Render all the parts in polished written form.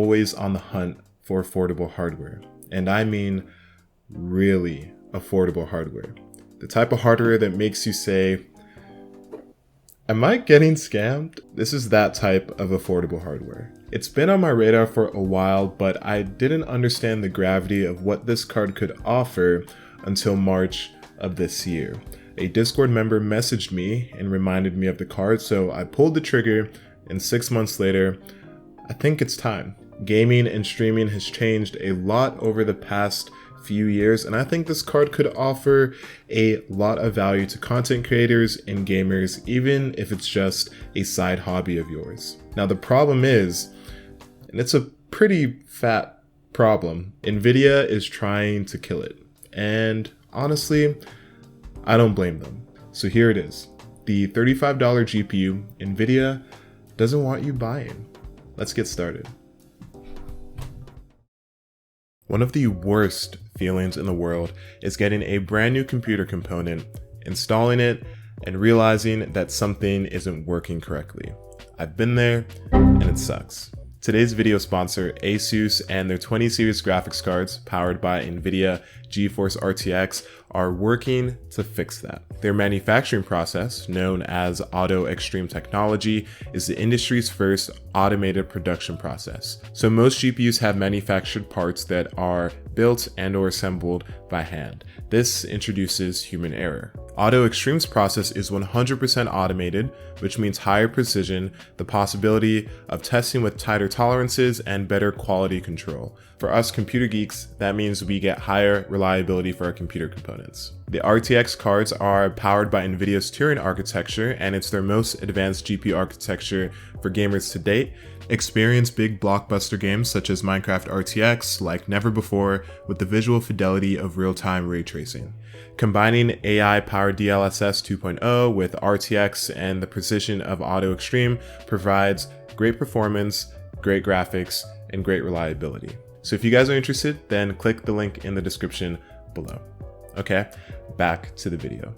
always on the hunt for affordable hardware. And I mean really affordable hardware. The type of hardware that makes you say, am I getting scammed? This is that type of affordable hardware. It's been on my radar for a while, but I didn't understand the gravity of what this card could offer until March of this year. A Discord member messaged me and reminded me of the card, so I pulled the trigger, and 6 months later, I think it's time. Gaming and streaming has changed a lot over the past few years, and I think this card could offer a lot of value to content creators and gamers, even if it's just a side hobby of yours. Now the problem is, and it's a pretty fat problem, NVIDIA is trying to kill it. And honestly, I don't blame them. So here it is. The $35 GPU NVIDIA doesn't want you buying. Let's get started. One of the worst feelings in the world is getting a brand new computer component, installing it, and realizing that something isn't working correctly. I've been there, and it sucks. Today's video sponsor, Asus, and their 20 series graphics cards powered by NVIDIA GeForce RTX are working to fix that. Their manufacturing process, known as Auto Extreme Technology, is the industry's first automated production process. So most GPUs have manufactured parts that are built and/or assembled by hand. This introduces human error. Auto Extreme's process is 100% automated, which means higher precision, the possibility of testing with tighter tolerances, and better quality control. For us computer geeks, that means we get higher reliability for our computer components. The RTX cards are powered by NVIDIA's Turing architecture, and it's their most advanced GPU architecture for gamers to date. Experience big blockbuster games such as Minecraft RTX like never before with the visual fidelity of real-time ray tracing. Combining AI-powered DLSS 2.0 with RTX and the precision of Auto Extreme provides great performance, great graphics, and great reliability. So if you guys are interested, then click the link in the description below. Okay, back to the video.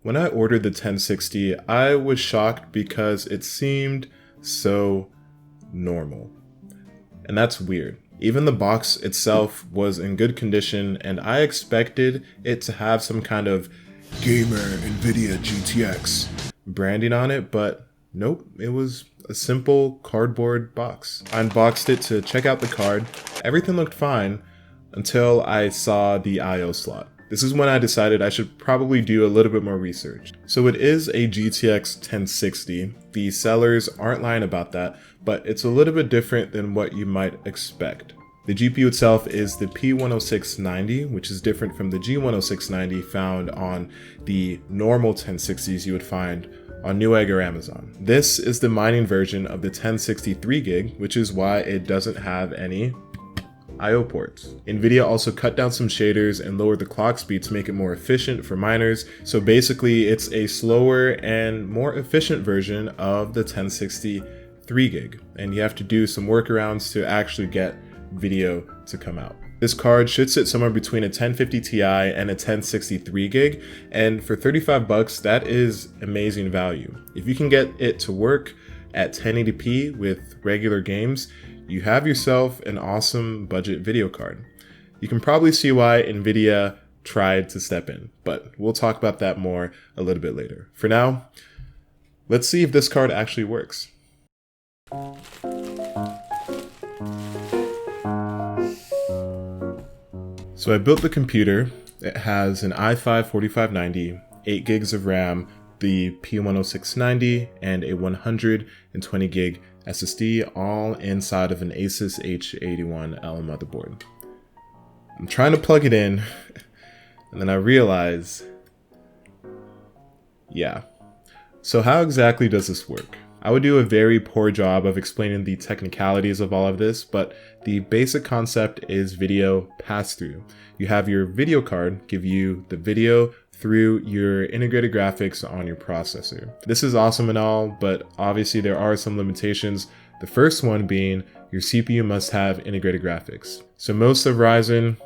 When I ordered the 1060, I was shocked because it seemed so normal. And that's weird. Even the box itself was in good condition, and I expected it to have some kind of gamer NVIDIA GTX branding on it, but nope, it was a simple cardboard box. I unboxed it to check out the card. Everything looked fine until I saw the I/O slot. This is when I decided I should probably do a little bit more research. So it is a GTX 1060. The sellers aren't lying about that, but it's a little bit different than what you might expect. The GPU itself is the P10690, which is different from the G10690 found on the normal 1060s you would find on Newegg or Amazon. This is the mining version of the 1063 gig, which is why it doesn't have any I/O ports. NVIDIA also cut down some shaders and lowered the clock speed to make it more efficient for miners. So basically it's a slower and more efficient version of the 1063 gig. And you have to do some workarounds to actually get video to come out. This card should sit somewhere between a 1050 Ti and a 1063 gig. And for 35 bucks, that is amazing value. If you can get it to work at 1080p with regular games, you have yourself an awesome budget video card. You can probably see why NVIDIA tried to step in, but we'll talk about that more a little bit later. For now, let's see if this card actually works. So I built the computer. It has an i5-4590, 8 gigs of RAM, the P10690, and a 120 gig SSD, all inside of an Asus H81L motherboard. I'm trying to plug it in, and then I realize, yeah. So how exactly does this work? I would do a very poor job of explaining the technicalities of all of this, but the basic concept is video pass-through. You have your video card give you the video through your integrated graphics on your processor. This is awesome and all, but obviously there are some limitations. The first one being your CPU must have integrated graphics. So most of Ryzen,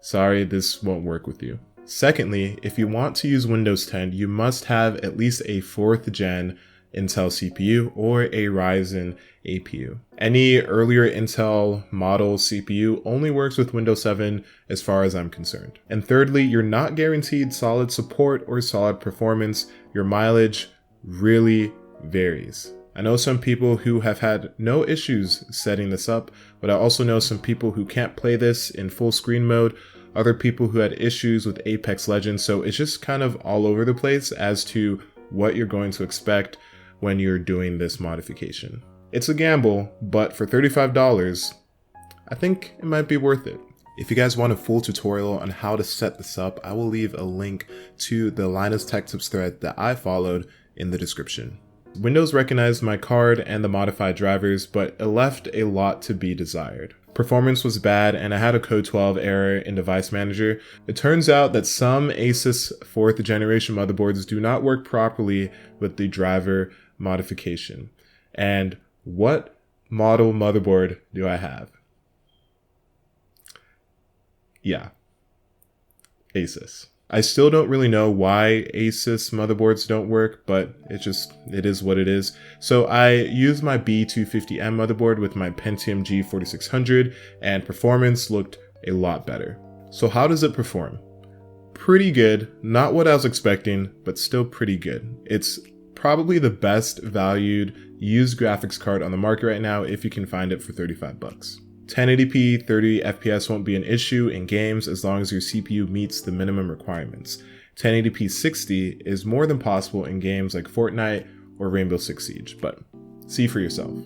sorry, this won't work with you. Secondly, if you want to use Windows 10, you must have at least a 4th gen Intel CPU or a Ryzen APU. Any earlier Intel model CPU only works with Windows 7 as far as I'm concerned. And thirdly, you're not guaranteed solid support or solid performance. Your mileage really varies. I know some people who have had no issues setting this up, but I also know some people who can't play this in full screen mode, other people who had issues with Apex Legends, so it's just kind of all over the place as to what you're going to expect when you're doing this modification. It's a gamble, but for $35, I think it might be worth it. If you guys want a full tutorial on how to set this up, I will leave a link to the Linus Tech Tips thread that I followed in the description. Windows recognized my card and the modified drivers, but it left a lot to be desired. Performance was bad and I had a code 12 error in Device Manager. It turns out that some Asus 4th generation motherboards do not work properly with the driver modification. And what model motherboard do I have? Yeah, Asus. I still don't really know why Asus motherboards don't work, but it is what it is. So I used my B250M motherboard with my Pentium G4600 and performance looked a lot better. So how does it perform? Pretty good, not what I was expecting, but still pretty good. It's probably the best valued used graphics card on the market right now if you can find it for 35 bucks. 1080p 30 FPS won't be an issue in games as long as your CPU meets the minimum requirements. 1080p 60 is more than possible in games like Fortnite or Rainbow Six Siege, but see for yourself.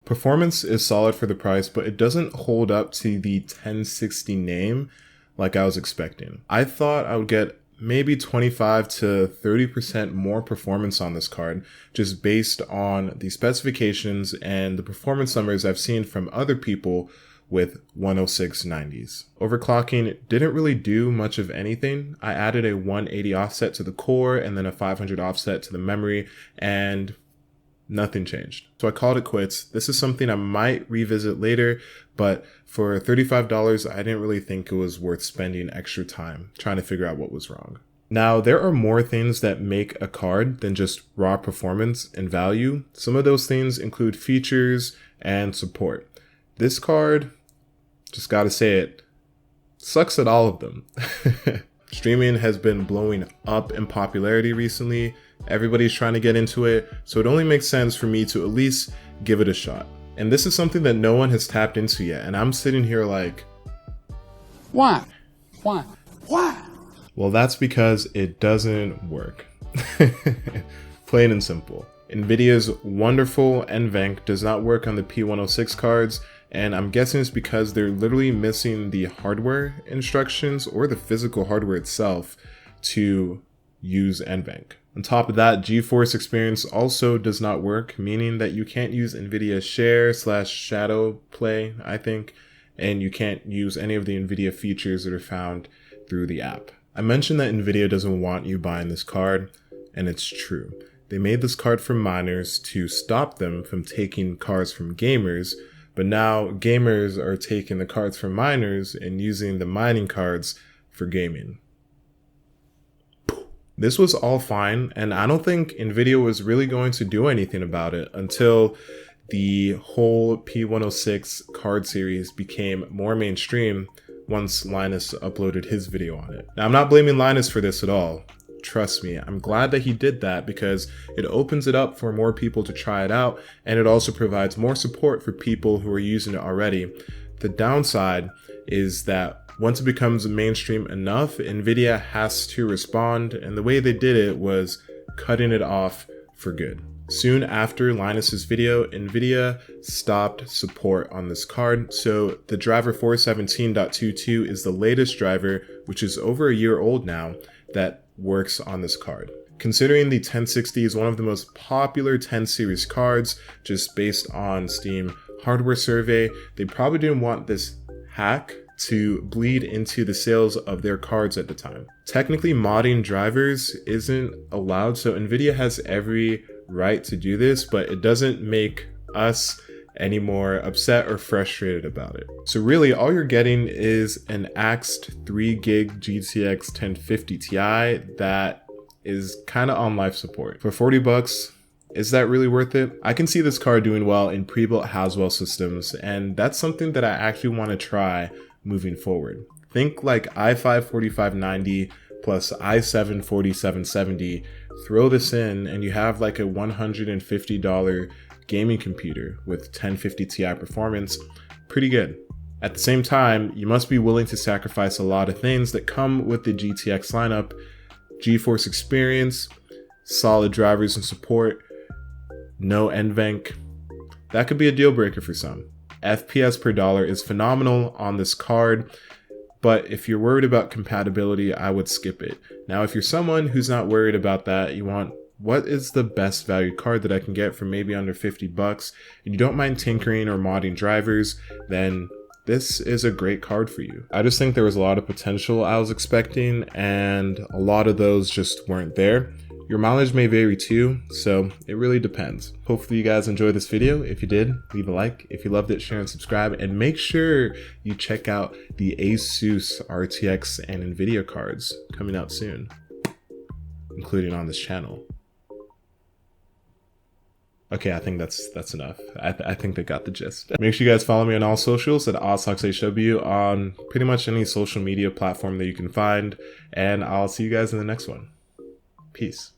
Performance is solid for the price, but it doesn't hold up to the 1060 name like I was expecting. I thought I would get maybe 25 to 30% more performance on this card just based on the specifications and the performance numbers I've seen from other people with 10690s. Overclocking didn't really do much of anything. I added a 180 offset to the core and then a 500 offset to the memory, and nothing changed. So I called it quits. This is something I might revisit later, but for $35, I didn't really think it was worth spending extra time trying to figure out what was wrong. Now, there are more things that make a card than just raw performance and value. Some of those things include features and support. This card, just gotta say it, sucks at all of them. Streaming has been blowing up in popularity recently. Everybody's trying to get into it, so it only makes sense for me to at least give it a shot. And this is something that no one has tapped into yet, and I'm sitting here like, why? Well, that's because it doesn't work. Plain and simple. NVIDIA's wonderful NVENC does not work on the P106 cards, and I'm guessing it's because they're literally missing the hardware instructions or the physical hardware itself to use NVENC. On top of that, GeForce Experience also does not work, meaning that you can't use NVIDIA Share/Shadow Play, I think, and you can't use any of the NVIDIA features that are found through the app. I mentioned that NVIDIA doesn't want you buying this card, and it's true. They made this card for miners to stop them from taking cards from gamers, but now gamers are taking the cards from miners and using the mining cards for gaming. This was all fine, and I don't think NVIDIA was really going to do anything about it until the whole P106 card series became more mainstream once Linus uploaded his video on it. Now, I'm not blaming Linus for this at all. Trust me, I'm glad that he did that because it opens it up for more people to try it out, and it also provides more support for people who are using it already. The downside is that Once it becomes mainstream enough, NVIDIA has to respond, and the way they did it was cutting it off for good. Soon after Linus's video, NVIDIA stopped support on this card, so the driver 417.22 is the latest driver, which is over a year old now, that works on this card. Considering the 1060 is one of the most popular 10 series cards, just based on Steam hardware survey, they probably didn't want this hack to bleed into the sales of their cards at the time. Technically, modding drivers isn't allowed, so NVIDIA has every right to do this, but it doesn't make us any more upset or frustrated about it. So really, all you're getting is an axed 3GB GTX 1050 Ti that is kind of on life support. For 40 bucks, is that really worth it? I can see this card doing well in pre-built Haswell systems, and that's something that I actually want to try moving forward. Think like i5-4590 plus i7-4770, throw this in, and you have like a $150 gaming computer with 1050 Ti performance. Pretty good. At the same time, you must be willing to sacrifice a lot of things that come with the GTX lineup: GeForce experience, solid drivers and support, no NVENC. That could be a deal breaker for some. FPS per dollar is phenomenal on this card, but if you're worried about compatibility, I would skip it. Now, if you're someone who's not worried about that, you want what is the best value card that I can get for maybe under 50 bucks, and you don't mind tinkering or modding drivers, then this is a great card for you. I just think there was a lot of potential I was expecting, and a lot of those just weren't there. Your mileage may vary too, so it really depends. Hopefully you guys enjoyed this video. If you did, leave a like. If you loved it, share and subscribe, and make sure you check out the Asus RTX and NVIDIA cards coming out soon, including on this channel. Okay, I think that's enough. I think they got the gist. Make sure you guys follow me on all socials at OzTalksHW on pretty much any social media platform that you can find, and I'll see you guys in the next one. Peace.